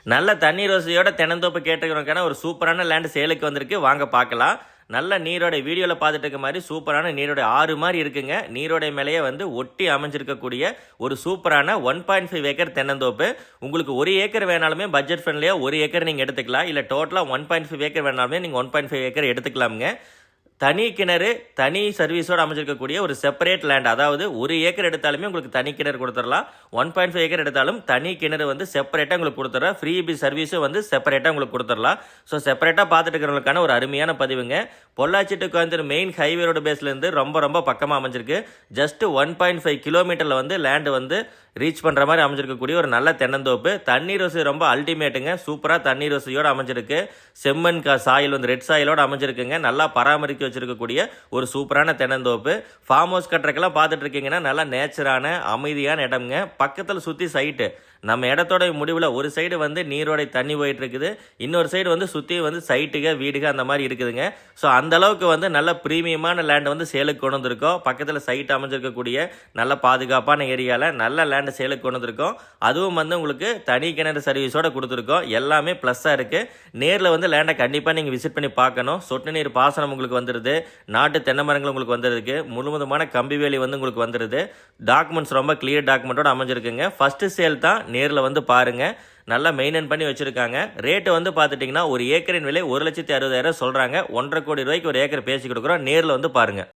நல்ல தண்ணீர் வசதியோட தென்னந்தோப்பு கேட்டுக்கிறவங்களுக்கான ஒரு சூப்பரான லேண்ட் சேலுக்கு வந்திருக்கு. வாங்க பார்க்கலாம். நல்ல நீரோட வீடியோவில் பார்த்துட்டு இருக்க மாதிரி சூப்பரான நீரோட ஆறு மாதிரி இருக்குங்க. நீரோட மேலேயே வந்து ஒட்டி அமைஞ்சிருக்கக்கூடிய ஒரு சூப்பரான 1.5 ஏக்கர் தென்னந்தோப்பு. உங்களுக்கு 1 ஏக்கர் வேணாலுமே பட்ஜெட் ஃப்ரெண்ட்லியாக 1 ஏக்கர் நீங்கள் எடுத்துக்கலாம். இல்லை டோட்டலாக 1.5 ஏக்கர் வேணாலுமே நீங்கள் 1.5 ஏக்கர் எடுத்துக்கலாமுங்க. தனி கிணறு தனி சர்வீஸோடு அமைச்சிருக்கக்கூடிய ஒரு செப்பரேட் லேண்ட். அதாவது 1 ஏக்கர் எடுத்தாலுமே உங்களுக்கு தனி கிணறு கொடுத்துடலாம். 1.5 ஏக்கர் எடுத்தாலும் தனி கிணறு வந்து செப்பரேட்டாக உங்களுக்கு கொடுத்துட்றேன். ஃப்ரீ பி சர்வீஸும் வந்து செப்பரேட்டாக உங்களுக்கு கொடுத்துடலாம். ஸோ செப்பரேட்டாக பார்த்துட்டு இருக்கிறவங்களுக்கான ஒரு அருமையான பதிவுங்க. Pollachi to Coimbatore main highway road பேஸ்லேருந்து ரொம்ப பக்கமாக அமைஞ்சிருக்கு. ஜஸ்ட் 1.5 கிலோமீட்டரில் வந்து லேண்டு வந்து ரீச் பண்ணுற மாதிரி அமைஞ்சிருக்கக்கூடிய ஒரு நல்ல தென்னந்தோப்பு. தண்ணீர் வசதி ரொம்ப அல்டிமேட்டுங்க. சூப்பராக தண்ணீர் வசதியோடு அமைஞ்சிருக்கு. செம்மண் சாயில் வந்து ரெட் சாயிலோடு அமைஞ்சிருக்குங்க. நல்லா பராமரிக்க வச்சிருக்கக்கூடிய ஒரு சூப்பரான தென்னந்தோப்பு. ஃபார்ம் ஹவுஸ் கட்டுறக்கெல்லாம் பார்த்துட்டு இருக்கீங்கன்னா நல்லா நேச்சரான அமைதியான இடம்ங்க. பக்கத்தில் சுற்றி சைட்டு நம்ம இடத்தோட முடிவில் ஒரு சைடு வந்து நீரோட தண்ணி போயிட்டு இருக்குது, இன்னொரு சைடு வந்து சுற்றி வந்து சைட்டுக வீடுக அந்த மாதிரி இருக்குதுங்க. ஸோ அந்த அளவுக்கு வந்து நல்ல ப்ரீமியமான லேண்டை வந்து சேலுக்கு கொண்டு வந்திருக்கோம். பக்கத்தில் சைட் அமைஞ்சிருக்கக்கூடிய நல்ல பாதுகாப்பான ஏரியாவில் நல்ல லேண்டை சேலுக்கு கொண்டு வந்திருக்கோம். அதுவும் வந்து உங்களுக்கு தனி கிணறு சர்வீஸோட கொடுத்துருக்கோம். எல்லாமே ப்ளஸ்ஸாக இருக்குது. நேரில் வந்து லேண்டை கண்டிப்பாக நீங்கள் விசிட் பண்ணி பார்க்கணும். சொட்டு நீர் பாசனம் உங்களுக்கு வந்துடுது, நாட்டு தென்னை மரங்கள் உங்களுக்கு வந்துருக்கு, முழுவதுமான கம்பி வேலி வந்து உங்களுக்கு வந்துடுது. டாக்குமெண்ட்ஸ் ரொம்ப கிளியர் டாக்குமெண்ட்டோட அமைஞ்சிருக்குங்க. ஃபஸ்ட்டு சேல் தான், நேரில் வந்து பாருங்கள். நல்லா மெயின்டைன் பண்ணி வச்சுருக்காங்க. ரேட்டு வந்து பார்த்துட்டிங்கன்னா ஒரு ஏக்கரின் விலை 1,60,60,000 சொல்கிறாங்க. 1,50,00,000 ரூபாய்க்கு ஒரு ஏக்கர் பேசி கொடுக்குறோம். நேரில் வந்து பாருங்கள்.